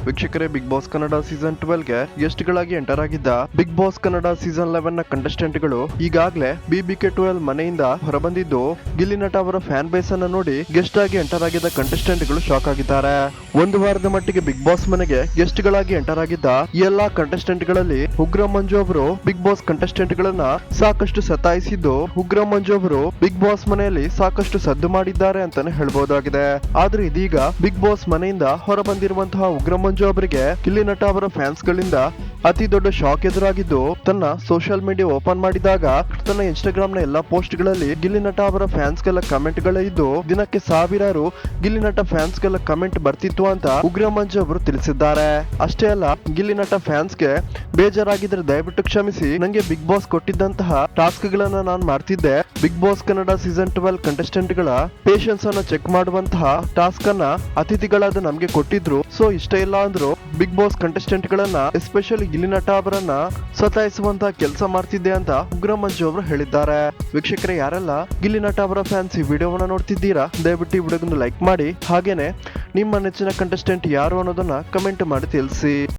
ವೀಕ್ಷಕರೇ, big Boss Kannada season 12 ಗೆ guest ಗಳಾಗಿ ಎಂಟರ್ ಆಗಿದ್ದ ಬಿಗ್ ಬಾಸ್ ಕನ್ನಡ ಸೀಸನ್ 11 ನ ಕಂಟೆಸ್ಟೆಂಟ್ ಗಳು ಈಗಾಗಲೇ BBK12 ಮನೆಯಿಂದ ಹೊರಬಂದಿದ್ದು, ಗಿಲ್ಲಿ ನಟ ಅವರ ಫ್ಯಾನ್ ಬೇಸ್ ಅನ್ನು ನೋಡಿ ಗೆಸ್ಟ್ ಆಗಿ ಎಂಟರ್ ಆಗಿದ್ದ ಕಂಟೆಸ್ಟೆಂಟ್ ಗಳು ಶಾಕ್ ಆಗಿದ್ದಾರೆ. ಒಂದು ವಾರದ ಮಟ್ಟಿಗೆ ಬಿಗ್ ಬಾಸ್ ಮನೆಗೆ ಗೆಸ್ಟ್ ಗಳಾಗಿ ಎಂಟರ್ ಆಗಿದ್ದ ಈ ಎಲ್ಲಾ ಕಂಟೆಸ್ಟೆಂಟ್ ಗಳಲ್ಲಿ ಉಗ್ರ ಮಂಜು ಅವರು ಬಿಗ್ ಬಾಸ್ ಕಂಟೆಸ್ಟೆಂಟ್ ಗಳನ್ನ ಸಾಕಷ್ಟು ಸತಾಯಿಸಿದ್ದು, ಉಗ್ರ ಮಂಜು ಅವರು ಬಿಗ್ ಬಾಸ್ ಮನೆಯಲ್ಲಿ ಸಾಕಷ್ಟು ಸದ್ದು ಮಾಡಿದ್ದಾರೆ ಅಂತಾನೆ ಹೇಳ್ಬಹುದಾಗಿದೆ. ಆದ್ರೆ ಇದೀಗ ಬಿಗ್ ಬಾಸ್ ಮನೆಯಿಂದ ಹೊರಬಂದಿರುವಂತಹ ಉಗ್ರ ಮಂಜು ಅವರಿಗೆ ಗಿಲ್ಲಿ ನಟ ಅವರ ಫ್ಯಾನ್ಸ್ ಗಳಿಂದ ಅತಿ ದೊಡ್ಡ ಶಾಕ್ ಎದುರಾಗಿದ್ದು, ತನ್ನ ಸೋಷಿಯಲ್ ಮೀಡಿಯಾ ಓಪನ್ ಮಾಡಿದಾಗ ತನ್ನ ಇನ್ಸ್ಟಾಗ್ರಾಮ್ ನ ಎಲ್ಲಾ ಪೋಸ್ಟ್ ಗಳಲ್ಲಿ ಗಿಲ್ಲಿ ನಟ ಅವರ ಫ್ಯಾನ್ಸ್ ಗೆಲ್ಲ ಕಮೆಂಟ್ ಗಳ ಇದ್ದು, ದಿನಕ್ಕೆ ಸಾವಿರಾರು ಗಿಲ್ಲಿ ನಟ ಫ್ಯಾನ್ಸ್ ಗೆಲ್ಲ ಕಮೆಂಟ್ ಬರ್ತಿತ್ತು ಅಂತ ಉಗ್ರ ಮಂಜು ಅವರು ತಿಳಿಸಿದ್ದಾರೆ. ಅಷ್ಟೇ ಅಲ್ಲ, ಗಿಲ್ಲಿ ನಟ ಫ್ಯಾನ್ಸ್ ಗೆ ಬೇಜಾರಾಗಿದ್ರೆ ದಯವಿಟ್ಟು ಕ್ಷಮಿಸಿ, ನಂಗೆ ಬಿಗ್ ಬಾಸ್ ಕೊಟ್ಟಿದ್ದಂತಹ ಟಾಸ್ಕ್ ಗಳನ್ನ ನಾನು ಮಾಡ್ತಿದ್ದೆ. Bigg Boss Kannada season 12 contestant ಗಳ ಪೇಷನ್ಸ್ ಅನ್ನ ಚೆಕ್ ಮಾಡುವಂತಹ ಟಾಸ್ಕ್ ಅನ್ನ ಅತಿಥಿಗಳಾದ ನಮ್ಗೆ ಕೊಟ್ಟಿದ್ರು. ಸೊ ಇಷ್ಟ ಇಲ್ಲ ಅಂದ್ರು ಬಿಗ್ ಬಾಸ್ ಕಂಟೆಸ್ಟೆಂಟ್ ಗಳನ್ನ, ಎಸ್ಪೆಷಲಿ ಗಿಲ್ಲಿ ನಟ ಅವರನ್ನ ಸತಾಯಿಸುವಂತಹ ಕೆಲಸ ಮಾಡ್ತಿದ್ದೆ ಅಂತ ಉಗ್ರ ಮಂಜು ಅವರು ಹೇಳಿದ್ದಾರೆ. ವೀಕ್ಷಕರೇ, ಯಾರೆಲ್ಲ ಗಿಲ್ಲಿ ನಟ ಅವರ ಫ್ಯಾನ್ಸ್ ಈ ವಿಡಿಯೋವನ್ನ ನೋಡ್ತಿದ್ದೀರಾ, ದಯವಿಟ್ಟು ಈ ವಿಡಿಯೋಗೊಂದು ಲೈಕ್ ಮಾಡಿ, ಹಾಗೇನೆ ನಿಮ್ಮ ನೆಚ್ಚಿನ ಕಂಟೆಸ್ಟೆಂಟ್ ಯಾರು ಅನ್ನೋದನ್ನ ಕಮೆಂಟ್ ಮಾಡಿ ತಿಳಿಸಿ.